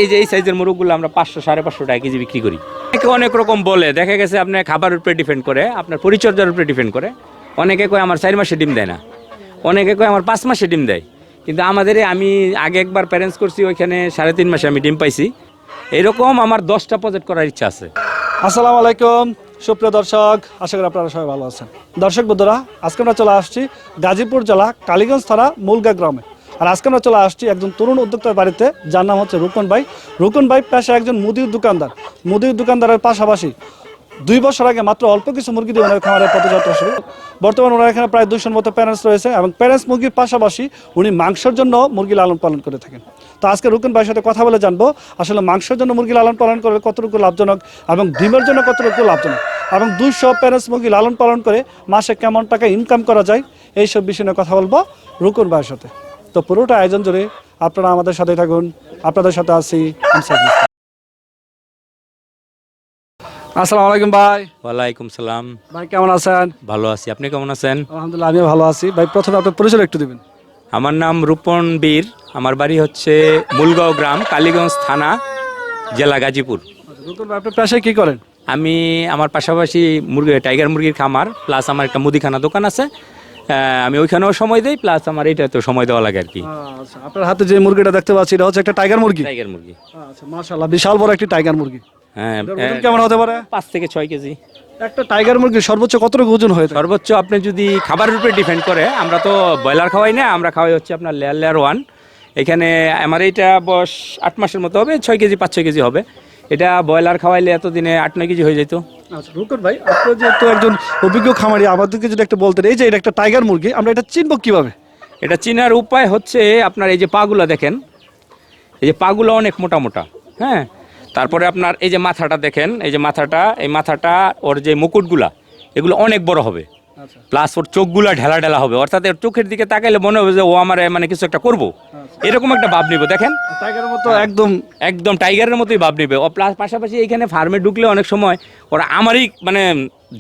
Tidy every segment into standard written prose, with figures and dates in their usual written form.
এই যে এই সাইজের মুরগগুলো আমরা 500-550 টাকা কেজি বিক্রি করি। অনেক রকম বলে, দেখা গেছে আপনার খাবারের উপরে ডিপেন্ড করে, আপনার পরিচর্যার উপরে ডিপেন্ড করে। অনেকে কয় আমার 4 মাসে ডিম দেয় না, অনেকে কয় আমার 5 মাসে ডিম দেয়। কিন্তু আমাদের আমি আগে একবার প্যারেন্টস করছি, ওইখানে 3.5 মাসে আমি ডিম পাইছি। এরকম আমার 10টা প্রজেক্ট করার ইচ্ছা আছে। আসসালামু আলাইকুম সুপ্রিয় দর্শক, আশা করি আপনারা সবাই ভালো আছেন। দর্শক বন্ধুরা, আজকে আমরা চলে আসছি গাজীপুর জেলা কালীগঞ্জ থানা মুলগা গ্রামে। আর আজকে আমরা চলে আসছি একজন তরুণ উদ্যোক্তার বাড়িতে, যার নাম হচ্ছে রুকন ভাই। রুকন ভাই পেশায় একজন মুদির দোকানদার। মুদির দোকানদারের পাশাপাশি 2 বছর আগে মাত্র অল্প কিছু মুরগি দিয়ে ওনার খামারের পথযাত্রা শুরু। বর্তমানে ওনার এখানে প্রায় 200-র মতো প্যারেন্টস রয়েছে এবং প্যারেন্টস মুরগির পাশাপাশি উনি মাংসের জন্য মুরগি লালন পালন করে থাকেন। তো আজকে রুকন ভাইয়ের সাথে কথা বলে জানবো আসলে মাংসের জন্য মুরগি লালন পালন করে কতটুকু লাভজনক এবং ডিমের জন্য কতটুকু লাভজনক, এবং 200 প্যারেন্টস মুরগি লালন পালন করে মাসে কেমন টাকা ইনকাম করা যায়, এইসব বিষয় নিয়ে কথা বলবো রুকন ভাইয়ের সাথে। তো পুরোটা আয়োজন জুড়ে আপনারা আমাদের সাথে থাকুন। আপনাদের সাথে আছি আসসালামু আলাইকুম ভাই। ওয়ালাইকুম সালাম ভাই, কেমন আছেন? ভালো আছি, আপনি কেমন আছেন? আলহামদুলিল্লাহ, আমিও ভালো আছি। ভাই, প্রথমে আপনার পরিচয় একটু দিবেন। আমার নাম রূপন বীর, আমার বাড়ি হচ্ছে মুলগাঁও গ্রাম, কালীগঞ্জ থানা, জেলা গাজীপুর। রুকন ভাই, আপনি পেশায় কি করেন? আমি আমার পাশাপাশি টাইগার মুরগির খামার, প্লাস আমার একটা মুদিখানা দোকান আছে। আমি ওইখানেও সময় দিই, প্লাস আমার এইটাতেও সময় দেওয়া লাগে আর কি। আচ্ছা, আপনার হাতে যে মুরগিটা দেখতে পাচ্ছি এটা হচ্ছে একটা টাইগার মুরগি। টাইগার মুরগি, আচ্ছা, মাশাআল্লাহ, বিশাল বড় একটি টাইগার মুরগি। হ্যাঁ। ওজন কেমন হতে পারে? 5 থেকে 6 কেজি। একটা টাইগার মুরগির সর্বোচ্চ কতটুকু ওজন হয়? সর্বোচ্চ আপনি যদি খাবারের উপরে ডিপেন্ড করে, আমরা তো ব্রয়লার খাওয়াই না, আমরা খাওয়াই হচ্ছে আপনার লেয়ার 1। এখানে আমার এইটা বয়স 8 মাসের মতো হবে, 6 কেজি 5-6 কেজি হবে। এটা ব্রয়লার খাওয়াইলে এতদিনে 8-9 কেজি হয়ে যেত। আচ্ছা রুকন ভাই, আপনি যেহেতু একজন অভিজ্ঞ খামারি, আমাদেরকে যদি একটা বলতেন, এই যে এটা একটা টাইগার মুরগি, আমরা এটা চিনবো কিভাবে? এটা চিনার উপায় হচ্ছে আপনার এই যে পাগুলো দেখেন, এই যে পাগুলো অনেক মোটা মোটা। হ্যাঁ, তারপরে আপনার এই যে মাথাটা দেখেন, এই যে এই মাথাটা ওর যে মুকুটগুলা এগুলো অনেক বড় হবে, প্লাস ওর চোখগুলা ঢেলা ঢেলা হবে, অর্থাৎ এর চোখের দিকে তাকাইলে মনে হবে যে ও আমার মানে কিছু একটা করবো, এরকম একটা ভাব নিব। দেখেন টাইগারের মতো একদম একদম টাইগারের মতোই ভাব নিবে ও। প্লাস পাশাপাশি এইখানে ফার্মে ঢুকলে অনেক সময় ওরা আমারই মানে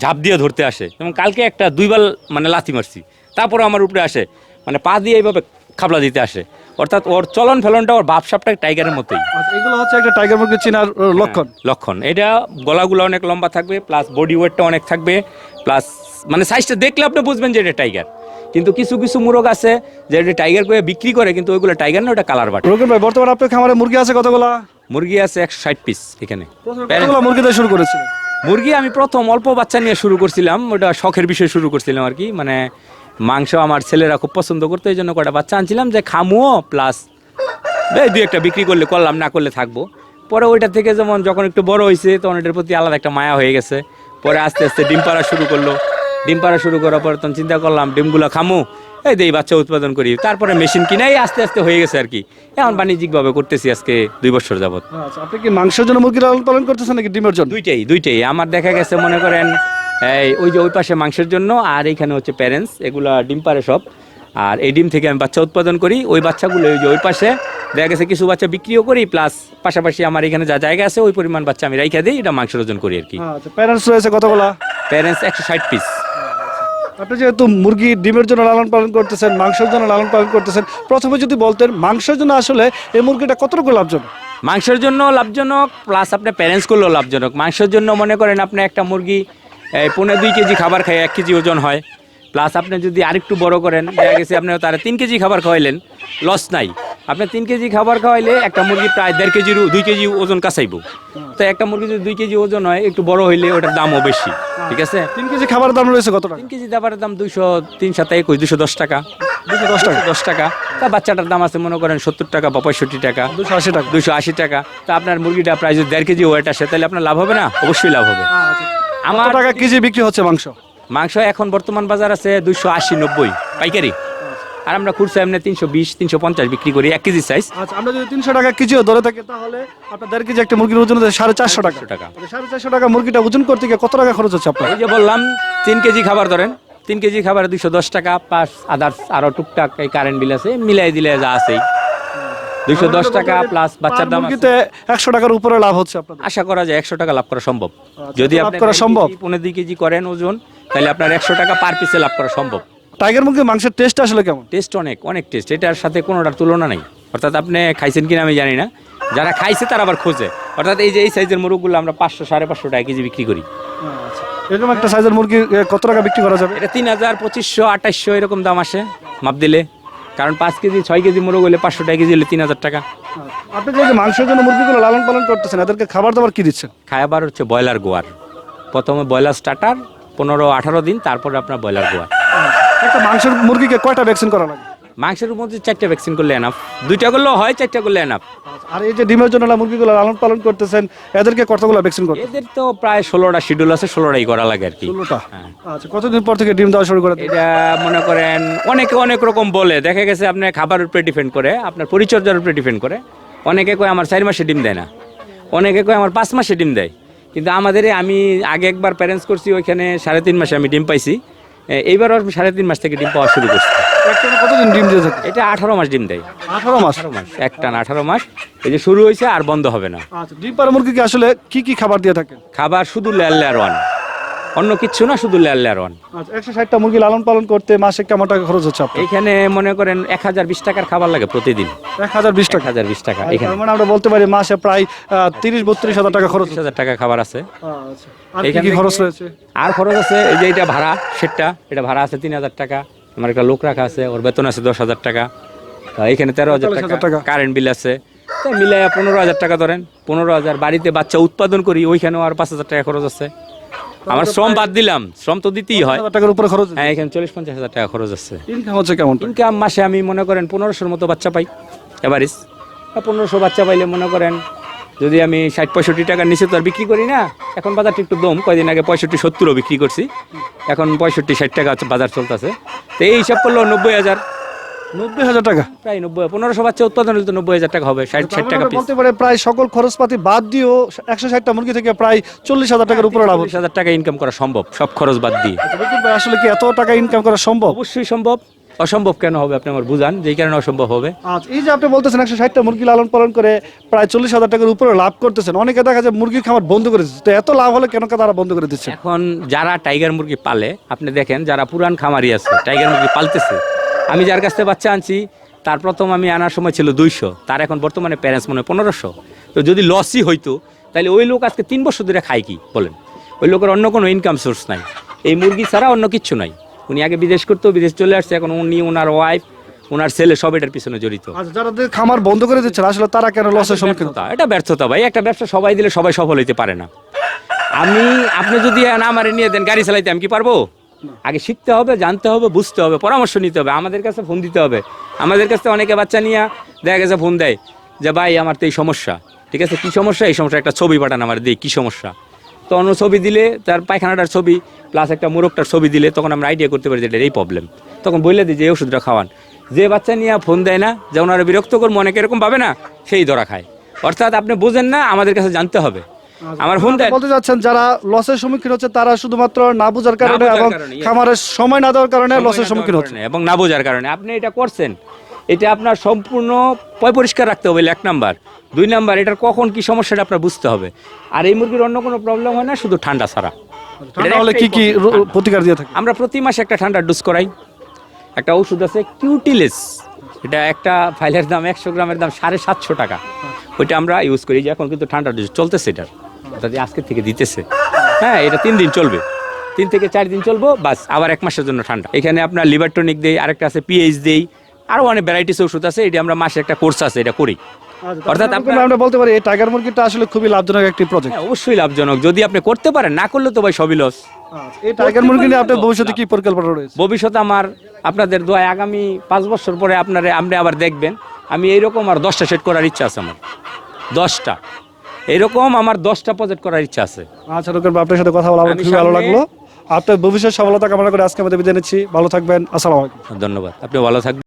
ঝাঁপ দিয়ে ধরতে আসে, এবং কালকে একটা 2 বার মানে লাথি মারছি, তারপরে আমার উপরে আসে, মানে পা দিয়ে এইভাবে খাবলা দিতে আসে, অর্থাৎ ওর চলন ফেলনটা, ওর ভাবসাবটা টাইগারের মতোই। এগুলো হচ্ছে একটা টাইগার মুরগি চেনার লক্ষণ। এটা গলাগুলো অনেক লম্বা থাকবে, প্লাস বডি ওয়েটটা অনেক থাকবে, প্লাস মানে সাইজটা দেখলে আপনি বুঝবেন যে এটা টাইগার। কিন্তু কিছু কিছু মুরগ আছে যে এটা টাইগার করে বিক্রি করে, কিন্তু ওইগুলো টাইগার না, ওটা কালার বাট। রুকন ভাই, বর্তমানে আপনার খামারে মুরগি আছে কতগুলা? মুরগি আছে 160 পিস। এখানে কতগুলা মুরগি দিয়ে শুরু করেছিলেন? মুরগি আমি প্রথম অল্প বাচ্চা নিয়ে শুরু করছিলাম, ওটা শখের বিষয়ে শুরু করছিলাম আর কি। মানে মাংস আমার ছেলেরা খুব পছন্দ করতো, এই জন্য কটা বাচ্চা আনছিলাম যে খামুও, প্লাস এই 2-1টা বিক্রি করলে করলাম, না করলে থাকবো। পরে ওইটা থেকে যখন একটু বড় হয়েছে, তখন এটার প্রতি আলাদা একটা মায়া হয়ে গেছে। পরে আস্তে আস্তে ডিম পাড়া শুরু করলো। ডিম পাড়া শুরু করার পর তখন চিন্তা করলাম ডিমগুলো খামু, এই বাচ্চা উৎপাদন করি। তারপরে মেশিন কিনাই আস্তে আস্তে হয়ে গেছে আর কি। এখন বাণিজ্যিকভাবে করতেছি আজকে 2 বছর যাবত। আচ্ছা, আপনি কি মাংসের জন্য মুরগি লালন পালন করতেছেন নাকি ডিমের জন্য? দুইটাই। আমার দেখা গেছে, মনে করেন ওই যে ওই পাশে মাংসের জন্য, আর এইখানে হচ্ছে প্যারেন্টস, এগুলা ডিম পারে সব। আর এই ডিম থেকে আমি বাচ্চা উৎপাদন করি। ওই বাচ্চাগুলো ওই যে ওই পাশে দেখা গেছে কিছু বাচ্চা বিক্রিও করি, প্লাস পাশাপাশি আমার এখানে যা জায়গা আছে ওই পরিমাণ বাচ্চা আমি রাইখা দিই, এটা মাংসের ওজন করি আর কি। আচ্ছা, প্যারেন্টস রয়েছে কতগুলা? Parents 160 piece. আপনি যেহেতু মুরগি ডিমের জন্য লালন পালন করতেছেন, মাংসের জন্য লালন পালন করতেছেন, প্রথমে যদি বলতেন মাংসের জন্য আসলে এই মুরগিটা কতটুকু লাভজনক? মাংসের জন্য লাভজনক, প্লাস আপনার প্যারেন্টস করলেও লাভজনক। মাংসের জন্য মনে করেন আপনি একটা মুরগি 1.5-2 কেজি খাবার খায় 1 কেজি ওজন হয়, প্লাস আপনি যদি আরেকটু বড় করেন, দেখা গেছে আপনি তারা 3 কেজি খাবার খাওয়াইলেন, লস নাই। আপনি 3 কেজি খাবার খাওয়াইলে একটা মুরগি প্রায় 1.5 কেজির 2 কেজি ওজন কাছাইব। তো একটা মুরগি যদি 2 কেজি ওজন হয়, একটু বড় হইলে ওটার দামও বেশি। ঠিক আছে, 3 কেজি খাবার দাম রয়েছে কত টাকা? 3 কেজি খাবারের দাম 210 টাকা। 210 টাকা। তা বাচ্চাটার দাম আছে মনে করেন 70 টাকা বা 65 টাকা, 280 টাকা। তা আপনার মুরগিটা প্রায় যদি 1.5 কেজি ওয়েট আসে, তাহলে আপনার লাভ হবে না? অবশ্যই লাভ হবে। আমার টাকা কেজি বিক্রি হচ্ছে মাংস এখন বর্তমান বাজার আছে 280-90 পাইকারি, আর আমরা খুচরা এমনি 320-350 বিক্রি করি 1 কেজি সাইজ। আচ্ছা, আমরা যদি 300 টাকা কেজিও ধরে থাকি, তাহলে আপনার 1.5 কেজি একটা মুরগির ওজন 450 টাকা। 450 টাকা মুরগিটা ওজন করতে গিয়ে কত টাকা খরচ হচ্ছে আপনার? এই যে বললাম 3 কেজি খাবার ধরেন, 3 কেজি খাবারে 210 টাকা, প্লাস আদার্স আরো টুকটাক এই কারেন্ট বিল আছে, মিলাই দিলে যা আছে 210 টাকা, প্লাস বাচ্চার দাম আছে। 100 টাকার উপরে লাভ হচ্ছে আপনাদের? আশা করা যায় 100 টাকা লাভ করা সম্ভব। যদি লাভ আপনি করা সম্ভব 1.5 কেজি করেন ওজন, তাহলে আপনার 100 টাকা পার পিসে লাভ করা সম্ভব। টাইগার মুরগির মাংসের টেস্ট আসলে কেমন? টেস্ট অনেক টেস্ট, এটার সাথে কোনোটার তুলনা নাই। অর্থাৎ আপনি খাইছেন কিনা আমি জানি না, যারা খাইছে তারা আবার খোঁজে। অর্থাৎ এই যে এই সাইজের মুরগগুলো আমরা 500 550 টাকা কেজি বিক্রি করি। এরকম একটা সাইজের মুরগি কত টাকা বিক্রি করা যাবে? এটা 3000 2500 2800 এরকম দাম আসে মাপ দিলে। কারণ 5 কেজি 6 কেজি মুরগ হলে 500 টাকা কেজি হলে 3000 টাকা। আপনি যে মাংসের জন্য মুরগিগুলো লালন পালন করতেছেন, এদেরকে খাবার দাবার কি দিচ্ছেন? খাবার হচ্ছে ব্রয়লার গোয়ার। প্রথমে ব্রয়লার স্টার্টার 15-18 দিন, তারপরে আপনার ব্রয়লার গোয়ার। একটা মাংসের মুরগিকে কয়টা ভ্যাকসিন করা লাগে? মাংসের মধ্যে 4টা ভ্যাকসিন করলে এনাফ, 2টা করলেও হয়, 4টা করলে এনাফ। আর এই যে ডিমের জন্য মুরগিগুলো লালন পালন করতেছেন, এদেরকে কতগুলো ভ্যাকসিন করতে? এদের তো প্রায় 16টা শিডিউল আছে, 16টাই করা লাগে আর কি। 16টা? হ্যাঁ। আচ্ছা, কতদিন পর থেকে ডিম দেওয়া শুরু করে? এটা মনে করেন অনেকে অনেক রকম বলে, দেখা গেছে আপনার খাবারের উপরে ডিপেন্ড করে, আপনার পরিচর্যার উপরে ডিপেন্ড করে। অনেকে কয় আমার 4 মাসে ডিম দেয় না, অনেকে কয় আমার 5 মাসে ডিম দেয়। কিন্তু আমাদের আমি আগে একবার প্যারেন্টস করছি, ওইখানে 3.5 মাসে আমি ডিম পাইছি। এইবার 3.5 মাস থেকে ডিম পাওয়া শুরু করছি। একটানা কতদিন ডিম দিয়ে থাকে? এটা 18 মাস ডিম দেয়। 18 মাস? 18 মাস, একটানা 18 মাস। এই যে শুরু হয়েছে আর বন্ধ হবে না। আচ্ছা, ডিম পাড়া মুরগিকে আসলে কি কি খাবার দিয়ে থাকে? খাবার শুধু লেয়ার 1, অন্য কিচ্ছু না, শুধু লেয়ার 1। আচ্ছা, 160টা মুরগি লালন পালন করতে মাসে কেমন টাকা খরচ হচ্ছে আপনার? এখানে মনে করেন 1020 টাকার খাবার লাগে প্রতিদিন। 1020 টাকা? 1020 টাকা। এখানে মানে আমরা বলতে পারি মাসে প্রায় 30-32 হাজার টাকা খরচ। 30,000 টাকা খাবার আছে। আচ্ছা, আর কি কি খরচ রয়েছে? আর খরচ আছে এই যে এটা ভাড়া, সেটটা এটা ভাড়া আছে 3000 টাকা। আমার একটা লোক রাখা আছে, ওর বেতন আছে 10,000 টাকা। এখানে 13,000 টাকা কারেন্ট বিল আছে, তাই মিলাই 15,000 টাকা ধরেন। 15,000 বাড়িতে বাচ্চা উৎপাদন করি, ওইখানেও আর 5,000 টাকা খরচ আছে। আমার শ্রম বাদ দিলাম, শ্রম তো দিতেই হয়। টাকার উপরে খরচ? হ্যাঁ, এখানে 40-50 হাজার টাকা খরচ আছে। ইনকাম হচ্ছে কেমন? ইনকাম মাসে আমি মনে করেন 1500-র মতো বাচ্চা পাই এভারেজ। 1500 বাচ্চা পাইলে মনে করেন যদি আমি 60-65 টাকার নিচে তো আর বিক্রি করি না। এখন বাজারটা একটু দম, কয়দিন আগে 65-70ও বিক্রি করছি, এখন 65-60 টাকা বাজার চলতেছে। তো এই হিসাব করলেও 90,000। 90,000 টাকা? প্রায় 1500 বাচ্চা উৎপাদন হলে তো 90,000 টাকা হবে, 60 টাকা পিস। বলতে পারে প্রায় সকল খরচপাতি বাদ দিয়েও 160টা মুরগি থেকে প্রায় 40,000 টাকার উপরে লাভ হচ্ছে। 40,000 টাকা ইনকাম করা সম্ভব সব খরচ বাদ দিয়ে। আসলে কি এত টাকা ইনকাম করা সম্ভব? অবশ্যই সম্ভব। অসম্ভব কেন হবে? আপনি আমার বুঝান যেই কারণে অসম্ভব হবে। আচ্ছা, এই যে আপনি বলতেছেন 160টা মুরগি লালন পালন করে প্রায় 40,000 টাকার উপরে লাভ করতেছেন, অনেকে দেখা যায় মুরগির খামার বন্ধ করে দিচ্ছে। তো এত লাভ হলে কেন তারা বন্ধ করে দিচ্ছে? এখন যারা টাইগার মুরগি পালে, আপনি দেখেন যারা পুরান খামারি আছে টাইগার মুরগি পালতেছে, আমি যার কাছ থেকে বাচ্চা আনছি তার প্রথম আমি আনার সময় ছিল 200, তার এখন বর্তমানে প্যারেন্টস মনে হয় 1500। তো যদি লসই হইতো তাহলে ওই লোক আজকে 3 বছর ধরে খায় কি বলেন? ওই লোকের অন্য কোনো ইনকাম সোর্স নাই, এই মুরগি ছাড়া অন্য কিচ্ছু নাই। উনি আগে বিদেশ করতো, বিদেশ চলে আসছে, এখন উনি, ওনার ওয়াইফ, ওনার ছেলে সব এটার পিছনে জড়িত। আচ্ছা, যারা খামার বন্ধ করে দিচ্ছে আসলে তারা কেন লসের সম্মুখীন হচ্ছে? এটা ব্যর্থতা ভাই। একটা ব্যবসা সবাই দিলে সবাই সফল হইতে পারে না। আপনি যদি আমারে নিয়ে দেন গাড়ি চালাইতে, আমি কি পারবো? আগে শিখতে হবে, জানতে হবে, বুঝতে হবে, পরামর্শ নিতে হবে, আমাদের কাছে ফোন দিতে হবে। আমাদের কাছে অনেকে বাচ্চা নিয়ে দেখা গেছে ফোন দেয় যে ভাই আমার তো এই সমস্যা। ঠিক আছে, কি সমস্যা? এই সমস্যা, একটা ছবি পাঠান আমার, দিই কী সমস্যা। তো অন্য ছবি দিলে, তার পায়খানাটার ছবি প্লাস একটা মোরগটার ছবি দিলে তখন আমরা আইডিয়া করতে পারি যে এটার এই প্রবলেম। তখন বললে দিই যে এই ওষুধটা খাওয়ান। যে বাচ্চা নিয়ে ফোন দেয় না, যে ওনারা বিরক্ত করবো, অনেকে এরকম পাবে না, সেই ধরা খায়। অর্থাৎ আপনি বোঝেন না, আমাদের কাছে জানতে হবে। আমার ফোন দেয় বলতে যাচ্ছেন যারা লসের সম্মুখীন হচ্ছে তারা শুধুমাত্র না বোঝার কারণে এবং খামারের সময় না দেওয়ার কারণে লসের সম্মুখীন হচ্ছে এবং না বোঝার কারণে। আপনি এটা করছেন, এটা আপনার সম্পূর্ণ পরিষ্কার রাখতে হবে 1 নাম্বার। 2 নাম্বার, এটার কখন কি সমস্যাটা আপনার বুঝতে হবে। আর এই মুরগির অন্য কোনো প্রবলেম হয় না, শুধু ঠান্ডা ছাড়া। তাহলে কি কি প্রতিকার দিয়ে থাকে? আমরা প্রতি মাসে একটা ঠান্ডার ডোজ করাই। একটা ওষুধ আছে কিউটিলেস, এটা একটা ফাইলের দাম 100 গ্রামের দাম 750 টাকা। ওইটা আমরা ইউজ করি, যে এখন কিন্তু ঠান্ডার ডোজ চলতেছে এটার, অর্থাৎ আজকে থেকে দিতেছে। হ্যাঁ, এটা 3 দিন চলবে, 3 থেকে 4 দিন চলবো, বাস আবার 1 মাসের জন্য ঠান্ডা। এখানে আপনার লিভার টনিক দেই, আরেকটা আছে পিএইচ দেই, আরও অনেক ভ্যারাইটিস ওষুধ আছে। এটা আমরা মাসে একটা কোর্স আছে, এটা করি। অর্থাৎ আমরা বলতে পারি এই টাইগার মুরগিটা আসলে খুবই লাভজনক একটি প্রজেক্ট। অবশ্যই লাভজনক, যদি আপনি করতে পারেন। না করলে তো ভাই সবই লস। এই টাইগার মুরগি নিয়ে আপনার ভবিষ্যতে কি পরিকল্পনা রয়েছে? ভবিষ্যতে আমার আপনাদের দোয়ায় আগামী 5 বছর পরে আপনি আবার দেখবেন আমি এইরকম আর 10টা সেট করার ইচ্ছা আছে আমার। 10টা এরকম আমার 10টা প্রজেক্ট করার ইচ্ছা আছে। আচ্ছা রুকেন ভাই, আপনার সাথে কথা বলা আমার খুবই ভালো লাগলো। আপনার ভবিষ্যৎ সফলতা কামনা করে আজকে আমাদের বিদায় নিচ্ছি। ভালো থাকবেন। আসসালামু আলাইকুম। ধন্যবাদ, আপনি ভালো থাকবেন।